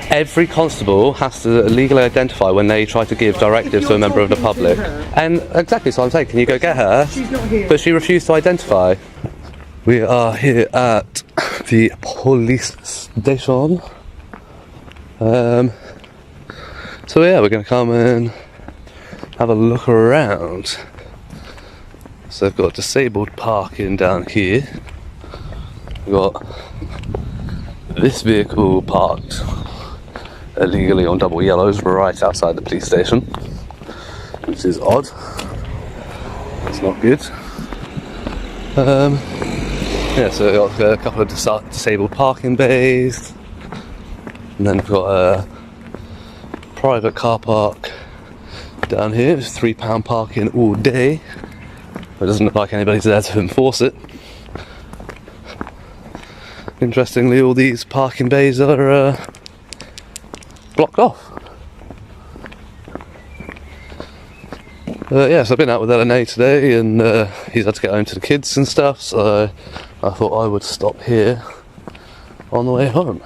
Every constable has to legally identify when they try to give directives to a member of the public. And exactly, so I'm saying, can you go get her? She's not here. But she refused to identify. We are here at the police station. So yeah, we're going to come and have a look around. So they've got disabled parking down here. We've got this vehicle parked illegally on double yellows right outside the police station, which is odd. That's not good. Yeah, so we've got a couple of disabled parking bays, and then we've got a private car park down here. It's £3 parking all day. It doesn't look like anybody's there to enforce it. Interestingly, all these parking bays are blocked off. Yeah, so I've been out with LNA today, and he's had to get home to the kids and stuff, so I thought I would stop here on the way home.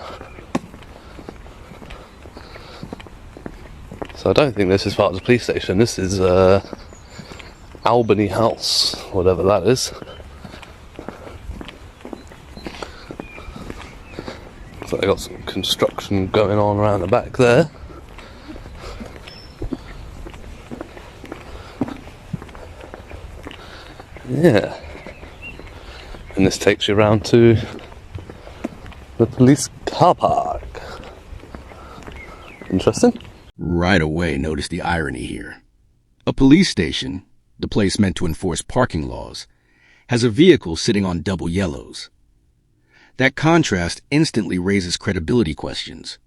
So I don't think this is part of the police station. This is Albany House, whatever that is. So they got some construction going on around the back there. Yeah. And this takes you around to the police car park. Interesting. Right away, notice the irony here. A police station, the place meant to enforce parking laws, has a vehicle sitting on double yellows. That contrast instantly raises credibility questions.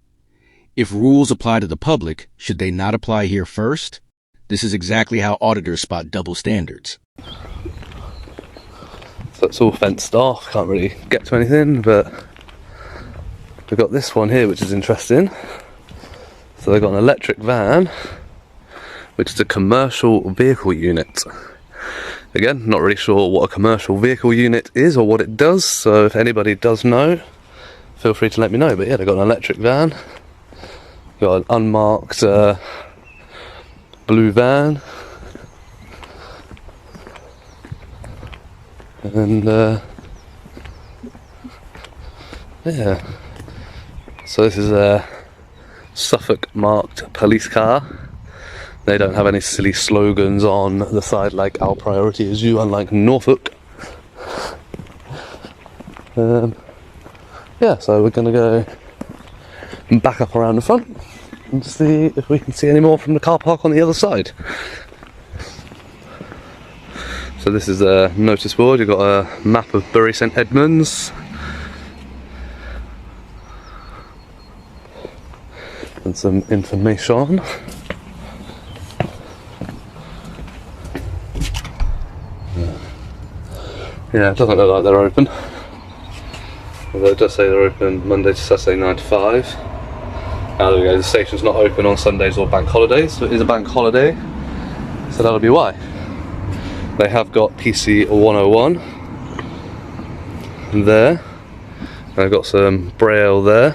If rules apply to the public, should they not apply here first? This is exactly how auditors spot double standards. So it's all fenced off, can't really get to anything, but we've got this one here which is interesting. So they've got an electric van, which is a commercial vehicle unit. Again, not really sure what a commercial vehicle unit is or what it does, so if anybody does know, feel free to let me know. But yeah, they've got an electric van, got an unmarked blue van, and yeah, so this is a Suffolk marked police car. They don't have any silly slogans on the side like "Our priority is you," unlike Norfolk. Yeah, so we're going to go back up around the front and see if we can see any more from the car park on the other side. So this is a notice board. You've got a map of Bury St Edmunds. And some information. Yeah, it doesn't look like they're open. Although it does say they're open Monday to Saturday 9 to 5. Now there we go, the station's not open on Sundays or bank holidays, so it is a bank holiday. So that'll be why. They have got PC 101 there. I've got some braille there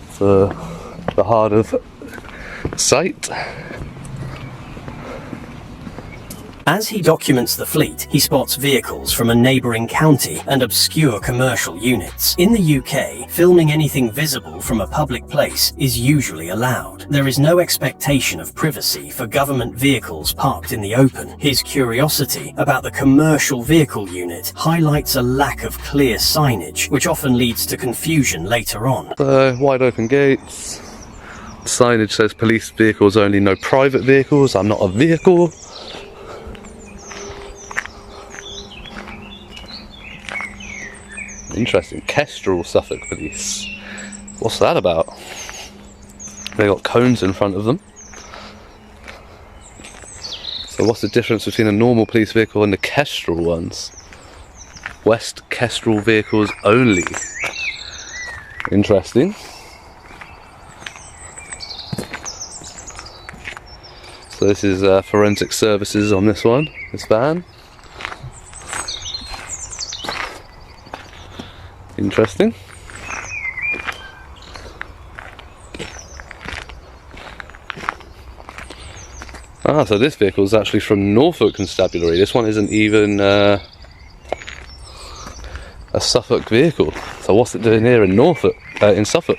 for the hard of sight. As he documents the fleet, he spots vehicles from a neighbouring county and obscure commercial units. In the UK, filming anything visible from a public place is usually allowed. There is no expectation of privacy for government vehicles parked in the open. His curiosity about the commercial vehicle unit highlights a lack of clear signage, which often leads to confusion later on. Wide open gates. Signage says police vehicles only, no private vehicles. I'm not a vehicle. Interesting. Kestrel, Suffolk Police. What's that about? They got cones in front of them. So what's the difference between a normal police vehicle and the Kestrel ones? West Kestrel vehicles only. Interesting. So this is forensic services on this one, this van. Interesting. Ah, so this vehicle is actually from Norfolk Constabulary. This one isn't even a Suffolk vehicle. So what's it doing here in Norfolk, in Suffolk?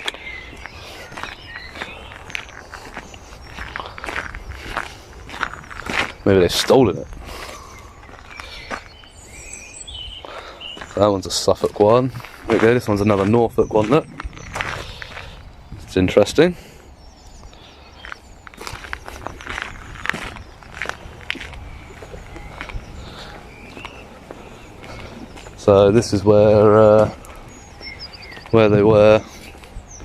Maybe they've stolen it. That one's a Suffolk one. There we go, this one's another Norfolk one, look. It's interesting. So this is where they were,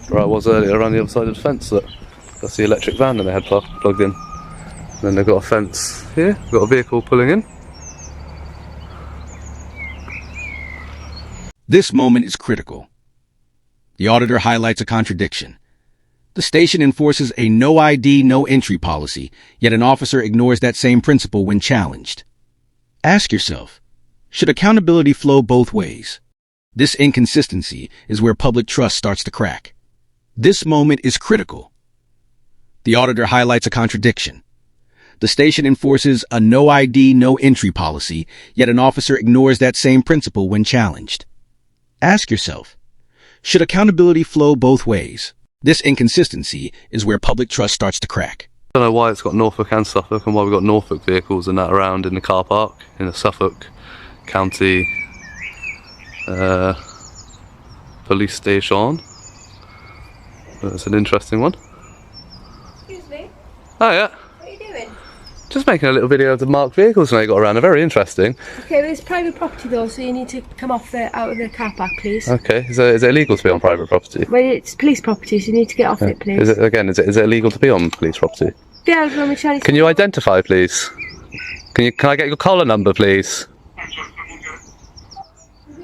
where I was earlier, around the other side of the fence. Look, that's the electric van that they had plugged in. And then they've got a fence here, got a vehicle pulling in. This moment is critical. The auditor highlights a contradiction. The station enforces a no ID, no entry policy, yet an officer ignores that same principle when challenged. Ask yourself, should accountability flow both ways? This inconsistency is where public trust starts to crack. This moment is critical. The auditor highlights a contradiction. The station enforces a no ID, no entry policy, yet an officer ignores that same principle when challenged. Ask yourself, should accountability flow both ways? This inconsistency is where public trust starts to crack. I don't know why it's got Norfolk and Suffolk, and why we've got Norfolk vehicles and that around in the car park in the Suffolk County police station. That's an interesting one. Excuse me, Oh yeah, what are you doing? just making a little video of the marked vehicles when they got around. They're very interesting. Okay, well, it's private property though, so you need to come out of the car park, please. Okay, is it illegal to be on private property? Well, it's police property, so you need to get off it, please. Is it illegal to be on police property? Yeah, let me try this. Can you identify, please? Can I get your collar number, please? Have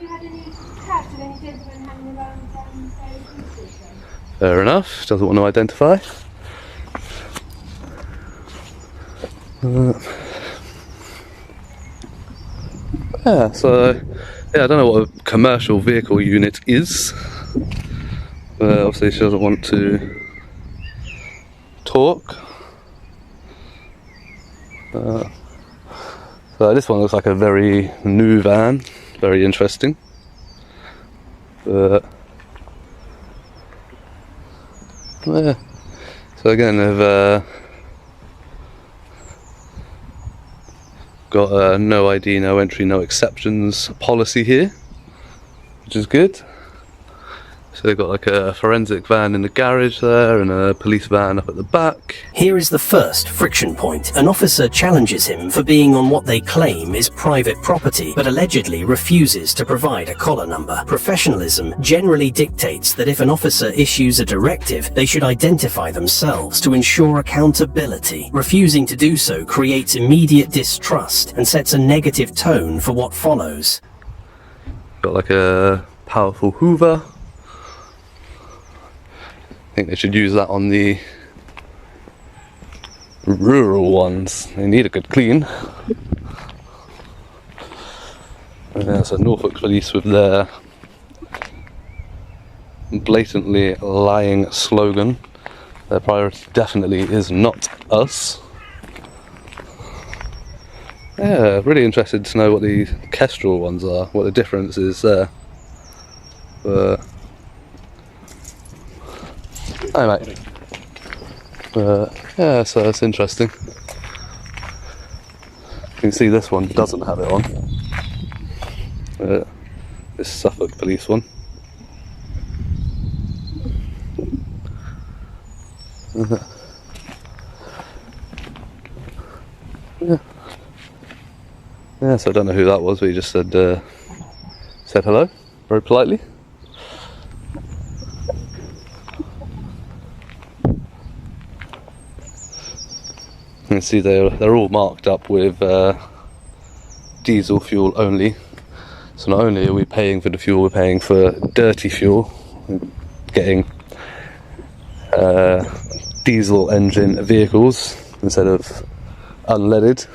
you had any cabs and any gentlemen hanging around the police station? Fair enough. Doesn't want to identify. Yeah, so I don't know what a commercial vehicle unit is. But obviously she doesn't want to talk. So this one looks like a very new van, very interesting. But yeah. So again, they've got a no ID, no entry, no exceptions policy here, which is good. So they've got like a forensic van in the garage there and a police van up at the back. Here is the first friction point. An officer challenges him for being on what they claim is private property, but allegedly refuses to provide a collar number. Professionalism generally dictates that if an officer issues a directive, they should identify themselves to ensure accountability. Refusing to do so creates immediate distrust and sets a negative tone for what follows. Got like a powerful Hoover. I think they should use that on the rural ones. They need a good clean. So Norfolk Police with their blatantly lying slogan. Their priority definitely is not us. Yeah, really interested to know what the Kestrel ones are, what the difference is there. Hi mate. Yeah, so it's interesting. You can see this one doesn't have it on. This Suffolk police one. Yeah, so I don't know who that was, but he just said hello, very politely. You can see they're all marked up with diesel fuel only. So not only are we paying for the fuel, we're paying for dirty fuel, getting diesel engine vehicles instead of unleaded.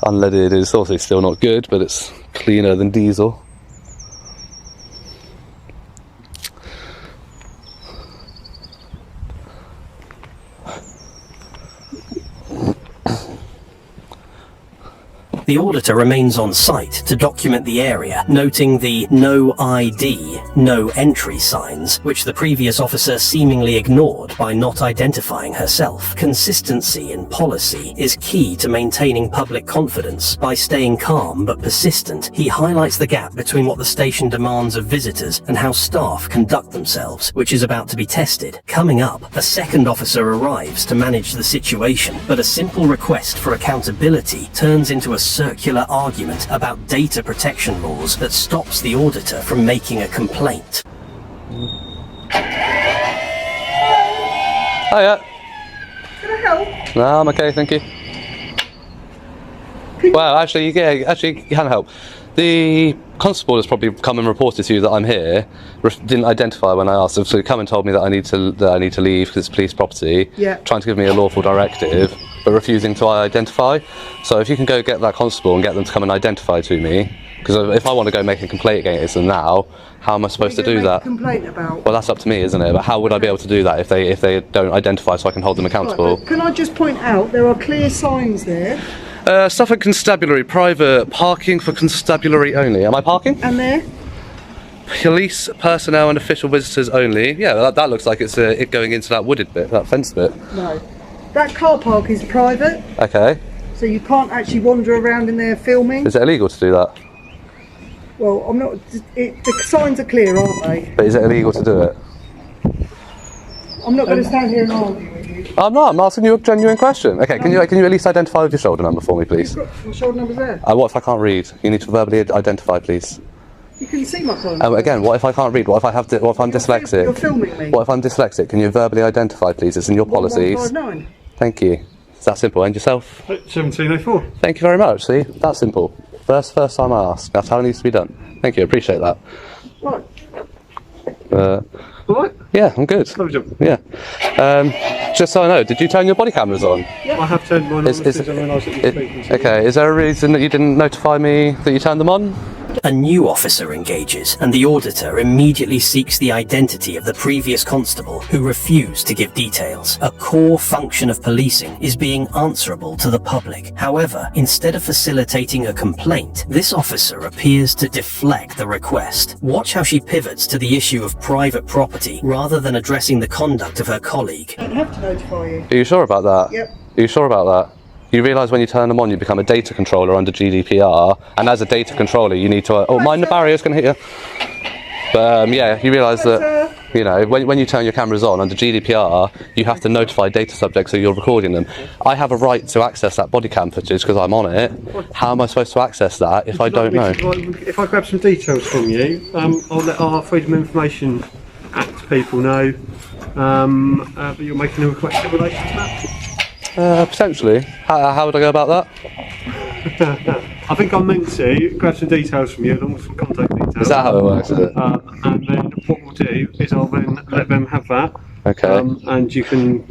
Unleaded is also still not good, but it's cleaner than diesel. The auditor remains on site to document the area, noting the no ID, no entry signs, which the previous officer seemingly ignored by not identifying herself. Consistency in policy is key to maintaining public confidence. By staying calm but persistent, he highlights the gap between what the station demands of visitors and how staff conduct themselves, which is about to be tested. Coming up, a second officer arrives to manage the situation, but a simple request for accountability turns into a circular argument about data protection laws that stops the auditor from making a complaint. Hiya. Can I help? No, I'm okay, thank you. Well, actually, you can help. The constable has probably come and reported to you that I'm here. Didn't identify when I asked him, so he come and told me that I need to leave because it's police property. Yeah. Trying to give me a lawful directive, but refusing to identify. So if you can go get that constable and get them to come and identify to me, because if I want to go make a complaint against them now, how am I supposed to do that? Complaint about? Well, that's up to me, isn't it? But how would I be able to do that if they don't identify, so I can hold them accountable? Right, can I just point out there are clear signs there, Suffolk Constabulary, private, parking for constabulary only. Am I parking? and there. Police personnel and official visitors only. Yeah, that looks like it's it going into that wooded bit, that fenced bit. No, that car park is private, Okay. so you can't actually wander around in there filming. Is it illegal to do that? Well, I'm not. The signs are clear, aren't they? But is it illegal to do it? I'm not going to stand here and argue with you. I'm not. I'm asking you a genuine question. Okay, can you at least identify with your shoulder number for me, please? My shoulder number's there. What if I can't read? You need to verbally identify, please. You can see my shoulder number. Again, what if I can't read? What if I'm dyslexic? You're filming me. What if I'm dyslexic? Can you verbally identify, please? It's in your policies. 1159. Thank you. It's that simple. And yourself? 1704. Thank you very much. See, that's simple. First time I ask. That's how it needs to be done. Thank you. Appreciate that. Right. All right. Yeah, I'm good. Lovely job. Yeah. Just so I know, did you turn your body cameras on? I have turned mine on as soon as I realised that you were speaking to me. Okay. Is there a reason that you didn't notify me that you turned them on? A new officer engages, and the auditor immediately seeks the identity of the previous constable who refused to give details. A core function of policing is being answerable to the public. However, instead of facilitating a complaint, this officer appears to deflect the request. Watch how she pivots to the issue of private property rather than addressing the conduct of her colleague. I don't have to notify you. Are you sure about that? Yep. Are you sure about that? You realise when you turn them on, you become a data controller under GDPR, and as a data controller, you need to. Oh, mind the barrier's going to hit you. But yeah, you realise that when you turn your cameras on under GDPR, you have to notify data subjects that you're recording them. I have a right to access that body cam footage because I'm on it. How am I supposed to access that if I don't know? If I grab some details from you, I'll let our Freedom of Information Act people know that you're making a request in relation to that. Potentially. How would I go about that? I think I'm meant to grab some details from you along with some contact details. Is that how it works? Is it? And then what we'll do is I'll then let them have that. Okay. And you can.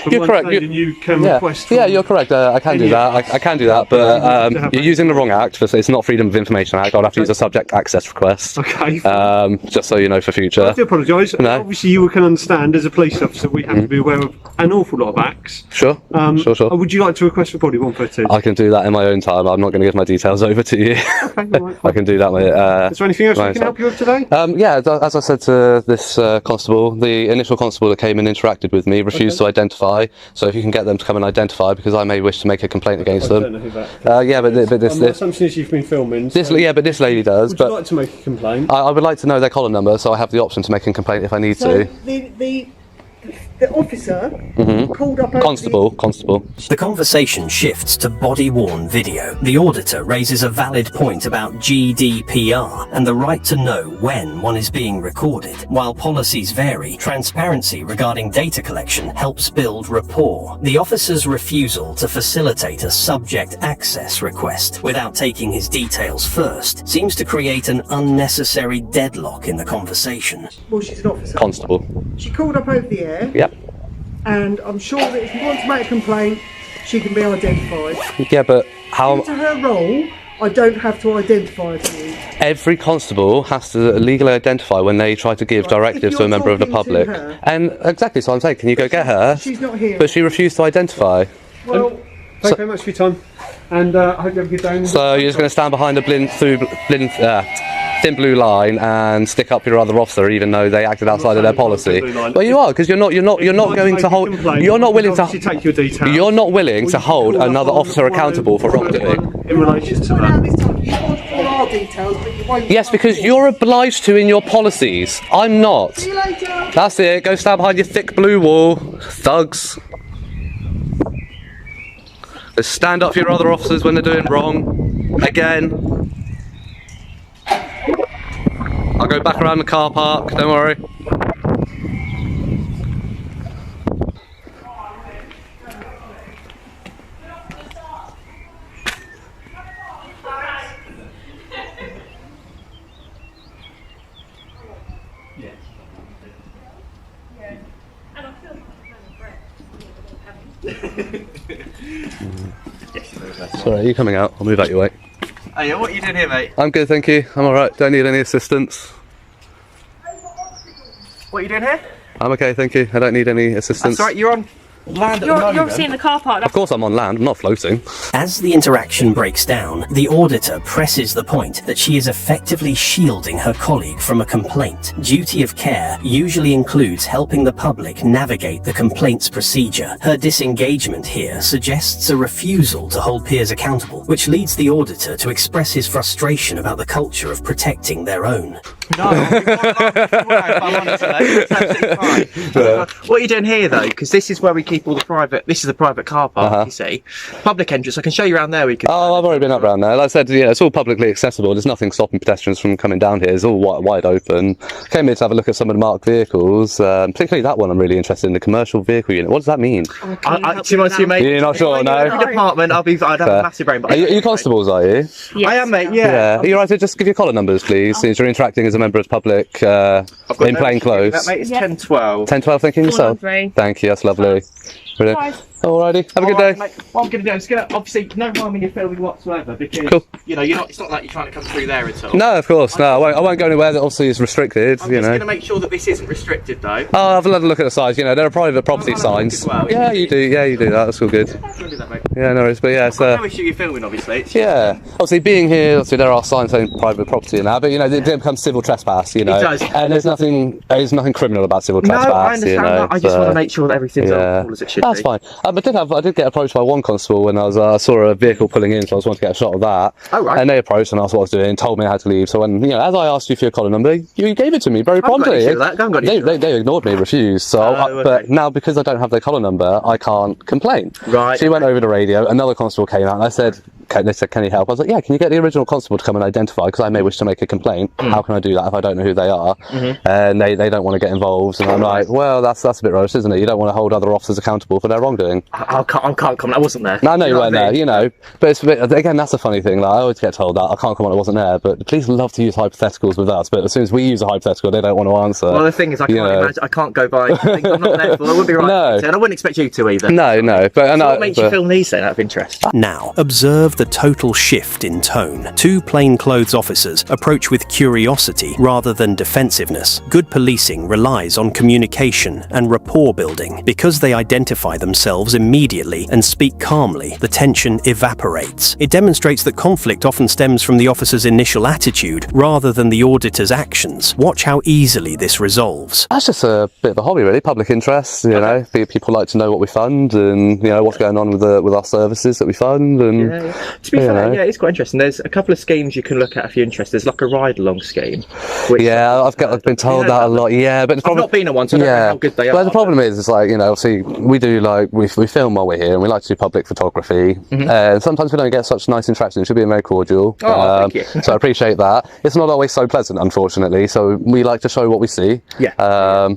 You're correct. You can request. Yeah, you're correct. I can do that. I can do that, but you're using the wrong act. It's not Freedom of Information Act. I'll have to use a subject access request. Okay. Just so you know for future. I do apologise. No. Obviously, you can understand as a police officer, we have to be aware of an awful lot of acts. Sure. Sure. Would you like to request for body 1 footage? I can do that in my own time. I'm not going to give my details over to you. Okay, all right, I can do that. Is there anything else we can help you with today? Yeah, as I said to this constable, the initial constable that came and interacted with me refused to identify. So if you can get them to come and identify, because I may wish to make a complaint against them. I don't know who that. Yeah, but this My assumption is you've been filming. this lady does. Would But you like to make a complaint? I would like to know their collar number, so I have the option to make a complaint if I need So to. the officer called up over Constable. The conversation shifts to body-worn video. The auditor raises a valid point about GDPR and the right to know when one is being recorded. While policies vary, transparency regarding data collection helps build rapport. The officer's refusal to facilitate a subject access request without taking his details first seems to create an unnecessary deadlock in the conversation. Well, she's an officer. Constable. She called up over the air. Yep. And I'm sure that if you want to make a complaint, she can be identified. Yeah, but how? Due to her role, I don't have to identify to you. Every constable has to legally identify when they try to give directives to a member of the public. And exactly, so I'm saying, can you go get her? She's not here. But she refused to identify. Well, Thank you very much for your time. and I hope you have a good day. So you're just going to stand behind a thin blue line and stick up your other officer, even though they acted outside of their policy. Well, you are, because you're not going to hold. You're not willing to. Take your details. You're not willing to hold another officer accountable for wrongdoing. In relation to that. Yes, because you're obliged to in your policies. I'm not. See you later. That's it. Go stand behind your thick blue wall, thugs. Just stand up for your other officers when they're doing wrong. Again. I'll go back around the car park, don't worry. Sorry, are you coming out? I'll move out your way. Hey, what are you doing here, mate? I'm good, thank you. I'm alright, don't need any assistance. What are you doing here? I'm okay, thank you. I don't need any assistance. That's right, you're on land at the You're moment. obviously in the car park. Of course I'm on land, I'm not floating. As the interaction breaks down, the auditor presses the point that she is effectively shielding her colleague from a complaint. Duty of care usually includes helping the public navigate the complaint's procedure. Her disengagement here suggests a refusal to hold peers accountable, which leads the auditor to express his frustration about the culture of protecting their own. No, I'm honest, mate. It's absolutely fine. What are you doing here, though? Because this is where we keep all the private. This is a private car park, you see. Public entrance. I can show you around there. We can. Oh, I've already been up around there. Like I said, yeah, it's all publicly accessible. There's nothing stopping pedestrians from coming down here. It's all wide open. Came here to have a look at some of the marked vehicles, particularly that one I'm really interested in, the commercial vehicle unit. What does that mean? To be honest with you, mate. You're not sure, no? Every department, I'd have a massive brain. Are you constables, are you? Yes. I am, mate. Yeah. Are you right to just give your collar numbers, please, since you're interacting as a member of the public in plain clothes? That, mate, it's Yeah. 10-12. 10-12, thinking yourself? 413. Thank you, that's lovely. Brilliant. Five. Alrighty, have a good Alright, day. mate, what I'm going to do is obviously no harm in your filming whatsoever because Cool. you know it's not like you're trying to come through there at all. No, of course, no. I won't go anywhere that obviously is restricted, I'm you just know. going to make sure that this isn't restricted though. Oh, have another look at the size. You know, there are private property I'll have a look signs. as well. Yeah, you do. Yeah, you do that. That's all good. I'll do that, mate. Yeah, no worries. But yeah, it's No issue you're filming, obviously. It's yeah. Obviously, being here, obviously there are signs saying private property and that, but you know, it becomes civil trespass. You know, does. and there's nothing criminal about civil No, trespass. I understand you know, that. I just want to make sure that everything's on all as it should that's be. fine. I did get approached by one constable when I saw a vehicle pulling in, so I just wanted to get a shot of that. Oh, right. And they approached and asked what I was doing, told me I had to leave. So when, you know, as I asked you for your collar number, you gave it to me very I haven't got promptly. any issue with that. I haven't got any issue with They ignored me, refused. So, Oh, but okay. now because I don't have their collar number, I can't complain. Right. She went over the radio. Another constable came out, and they said, "Can you help?" I was like, "Yeah, can you get the original constable to come and identify? Because I may wish to make a complaint. How can I do that if I don't know who they are?" And they don't want to get involved. And I'm like, "Well, that's a bit rubbish, isn't it? You don't want to hold other officers accountable for their wrongdoing." I can't comment. I wasn't there. No, I know you know weren't what I there, mean? you know. But it's a bit, again, that's a funny thing. Like, I always get told that I can't comment, I wasn't there. But the police love to use hypotheticals with us. But as soon as we use a hypothetical, they don't want to answer. Well, the thing is, I You can't know. imagine. I can't go by things I'm not there for. I wouldn't be right. No. And I wouldn't expect you to either. No. But I So know. what makes you but- film these then, out of interest? Now, observe the total shift in tone. Two plainclothes officers approach with curiosity rather than defensiveness. Good policing relies on communication and rapport building. Because they identify themselves immediately and speak calmly, the tension evaporates. It demonstrates that conflict often stems from the officer's initial attitude rather than the auditor's actions. Watch how easily this resolves. That's just a bit of a hobby, really. Public interest, you know. People like to know what we fund and, you know, what's going on with our services that we fund. And Yeah. To be you fair, know. yeah, it's quite interesting. There's a couple of schemes you can look at if you're interested. There's like a ride-along scheme. Which Yeah, I've been told that a lot. Yeah, but the I've problem, not been on one, so I don't know how good they are. Well, the problem is, it's like, you know, obviously we do like we film while we're here, and we like to do public photography. And sometimes we don't get such nice interaction. It should be very cordial. Oh, thank you. So I appreciate that. It's not always so pleasant, unfortunately. So we like to show what we see. Yeah.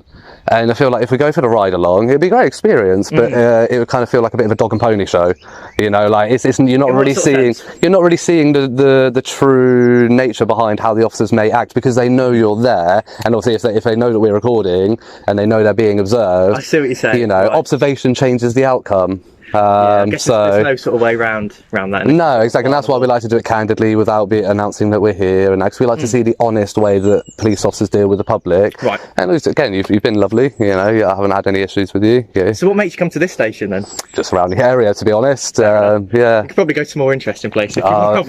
And I feel like if we go for the ride along, it'd be a great experience, but it would kind of feel like a bit of a dog and pony show. You know, like you're not In what really sort of seeing sense? you're not really seeing the true nature behind how the officers may act, because they know you're there, and obviously if they know that we're recording and they know they're being observed, I see what you're saying. you know, Right. observation changes the outcome. I guess there's no sort of way around that. No, exactly. And that's why we like to do it candidly without announcing that we're here. And because we like to see the honest way that police officers deal with the public. Right. And again, you've been lovely. You know, I haven't had any issues with you. Yeah. So what makes you come to this station then? Just around the area, to be honest. You could probably go to more interesting places. I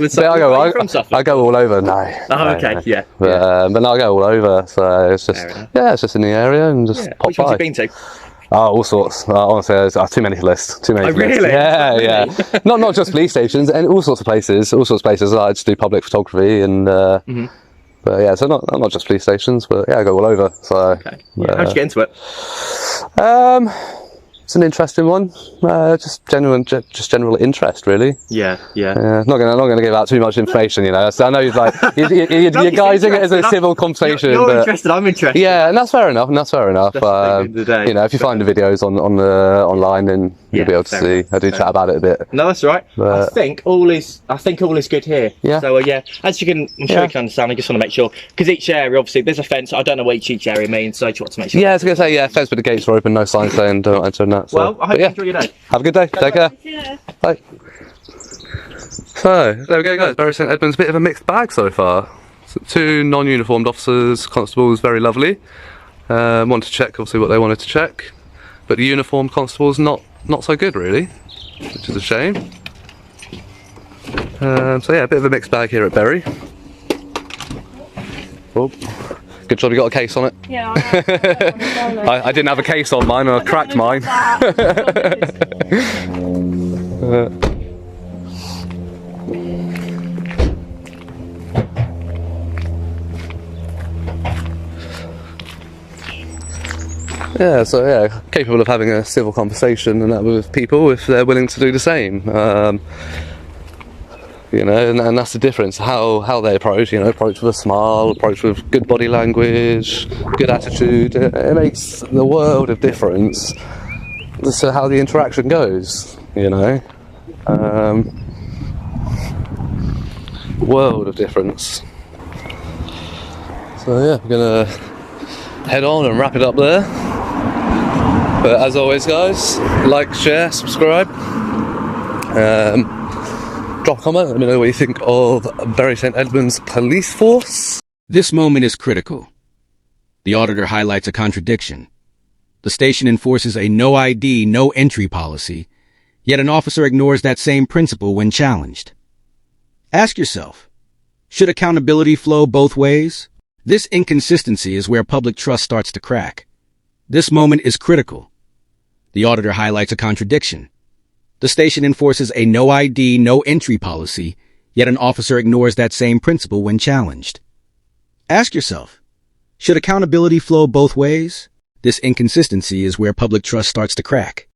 go all over. No. Yeah. But no, I go all over. So it's just it's just in the area and just pop Which ones by. have you been to? Oh, all sorts. Honestly, there's too many to list. Too many. Oh, to list. really? Yeah. Not just police stations and all sorts of places. I just do public photography and. But yeah, so not just police stations, but I go all over. So. Okay. Yeah. How'd you get into it? It's an interesting one. Just general interest, really. Yeah. Not gonna give out too much information, you know. So I know you're guys in it as a civil conversation. You're interested. I'm interested. Yeah, and that's fair enough. That's the thing of the day. You know, if you find the videos online, then you'll be able to see. I do chat about it a bit. No, that's all right. I think all is good here. Yeah. So as you can, I'm sure you can understand. I just want to make sure because each area, obviously, there's a fence. I don't know what each area means, so I just want to make sure. Yeah, I was gonna say fence with the gates are open, no sign saying don't enter and that. So. Well, I hope you enjoy your day. Have a good day. Take care. Yeah. Bye. So, there we go, guys. Bury St Edmunds, a bit of a mixed bag so far. So, 2 non-uniformed officers, constables, very lovely. Wanted to check, obviously, what they wanted to check. But the uniformed constables, not so good, really. Which is a shame. So, a bit of a mixed bag here at Bury. Oh. Good job you got a case on it. Yeah. I didn't have a case on mine and I cracked mine. Capable of having a civil conversation and that with people if they're willing to do the same. You know, and that's the difference. How they approach. You know, approach with a smile, approach with good body language, good attitude. It makes the world of difference to how the interaction goes. You know, world of difference. So we're gonna head on and wrap it up there. But as always, guys, like, share, subscribe. Drop a comment, let me know what you think of Bury St Edmunds Police Force. This moment is critical. The auditor highlights a contradiction. The station enforces a no ID, no entry policy, yet an officer ignores that same principle when challenged. Ask yourself, should accountability flow both ways? This inconsistency is where public trust starts to crack. This moment is critical. The auditor highlights a contradiction. The station enforces a no ID, no entry policy, yet an officer ignores that same principle when challenged. Ask yourself, should accountability flow both ways? This inconsistency is where public trust starts to crack.